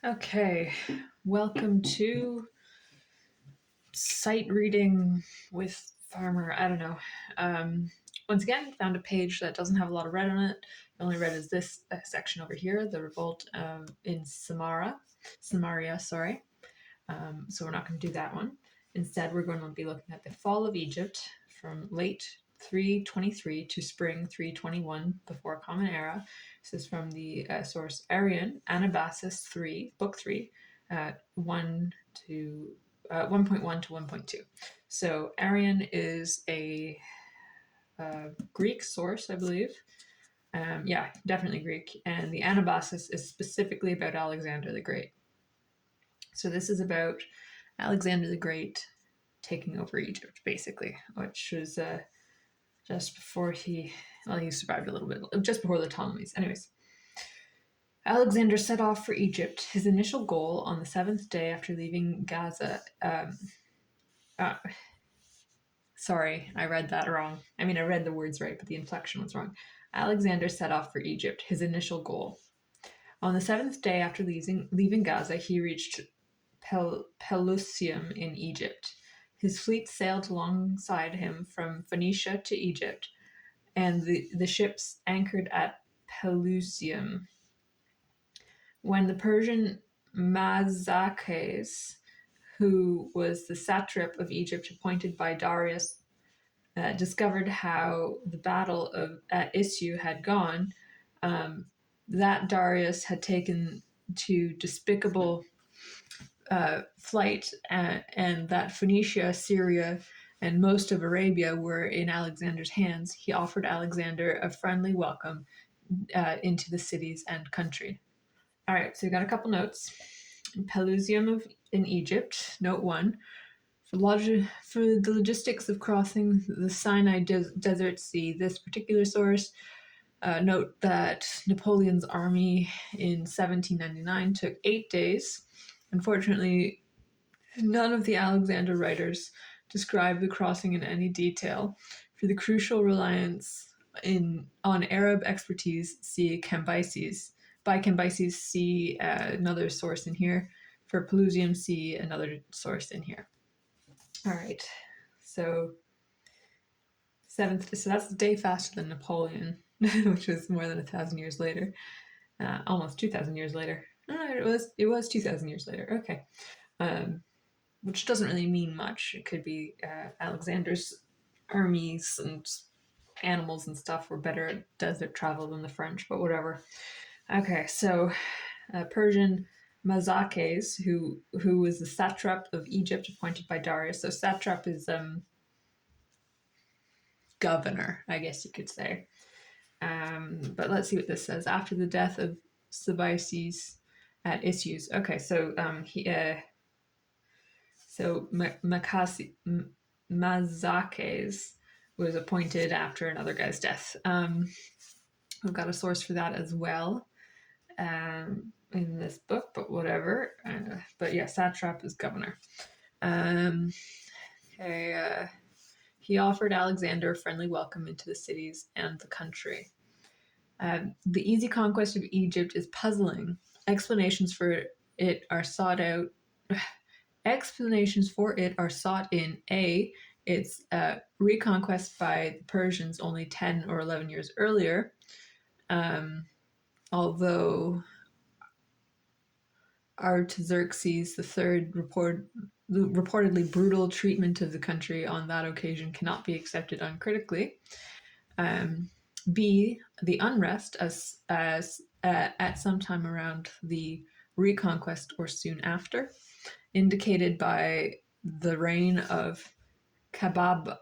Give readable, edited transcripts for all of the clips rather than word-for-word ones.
Okay, welcome to sight reading with Farmer. I don't know. Once again, found a page that doesn't have a lot of red on it. The only red is this section over here, the revolt in Samaria. Sorry. So we're not going to do that one. Instead, we're going to be looking at the fall of Egypt from late 323 to spring 321 before Common Era. This is from the source Arian, Anabasis 3, Book 3, 1 to 1.1 to 1.2. So Arian is a Greek source, I believe. Yeah, definitely Greek. And the Anabasis is specifically about Alexander the Great. So this is about Alexander the Great taking over Egypt, basically, which was just before he survived a little bit, just before the Ptolemies. Anyways, Alexander set off for Egypt. His initial goal on the seventh day after leaving Gaza. Uh, Sorry, I read that wrong. I mean, I read the words right, but the inflection was wrong. Alexander set off for Egypt, his initial goal. On the seventh day after leaving Gaza, he reached Pelusium in Egypt. His fleet sailed alongside him from Phoenicia to Egypt, and the ships anchored at Pelusium. When the Persian Mazakes, who was the satrap of Egypt appointed by Darius, discovered how the battle at Issu had gone, that Darius had taken to despicable flight, and that Phoenicia, Syria, and most of Arabia were in Alexander's hands, he offered Alexander a friendly welcome into the cities and country. All right, so we got a couple notes. Pelusium in Egypt, note 1. For the logistics of crossing the Sinai Desert Sea, this particular source, note that Napoleon's army in 1799 took 8 days. Unfortunately, none of the Alexander writers describe the crossing in any detail. For the crucial reliance on Arab expertise, see Cambyses. By Cambyses, see another source in here. For Pelusium, see another source in here. All right, so so that's a day faster than Napoleon, which was more than 1,000 years later, almost 2,000 years later. It was 2,000 years later. Okay, which doesn't really mean much. It could be Alexander's armies and animals and stuff were better at desert travel than the French, but whatever. Okay, so Persian Mazakes, who was the satrap of Egypt appointed by Darius. So satrap is governor, I guess you could say. But let's see what this says. After the death of Sabaces at Issues. Okay, so Mazakes was appointed after another guy's death. We've got a source for that as well in this book, but whatever. But yeah, satrap is governor. Okay. He offered Alexander a friendly welcome into the cities and the country. The easy conquest of Egypt is puzzling. Explanations for it are sought out. Explanations for it are sought in A, its reconquest by the Persians only 10 or 11 years earlier, although Artaxerxes III reportedly brutal treatment of the country on that occasion cannot be accepted uncritically. B, the unrest as at some time around the reconquest or soon after, indicated by the reign of Kababash,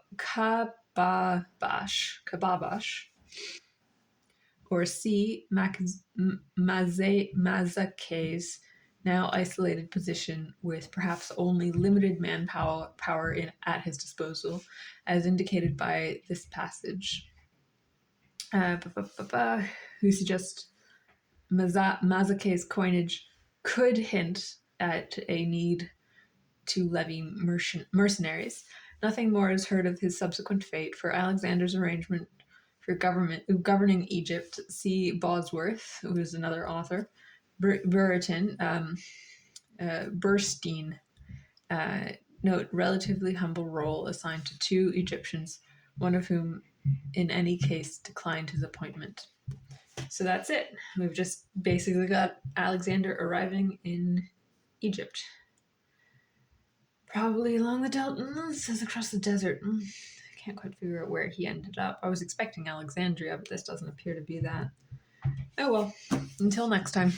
or C, Mazakes, now isolated position with perhaps only limited manpower at his disposal, as indicated by this passage. Who suggests Mazakes coinage could hint at a need to levy mercenaries. Nothing more is heard of his subsequent fate. For Alexander's arrangement for governing Egypt, see Bosworth, who is another author. Burton, Burstein. Note, relatively humble role assigned to 2 Egyptians, one of whom, in any case, declined his appointment. So that's it. We've just basically got Alexander arriving in Egypt. Probably along the Delta, it says across the desert. I can't quite figure out where he ended up. I was expecting Alexandria, but this doesn't appear to be that. Oh well, until next time.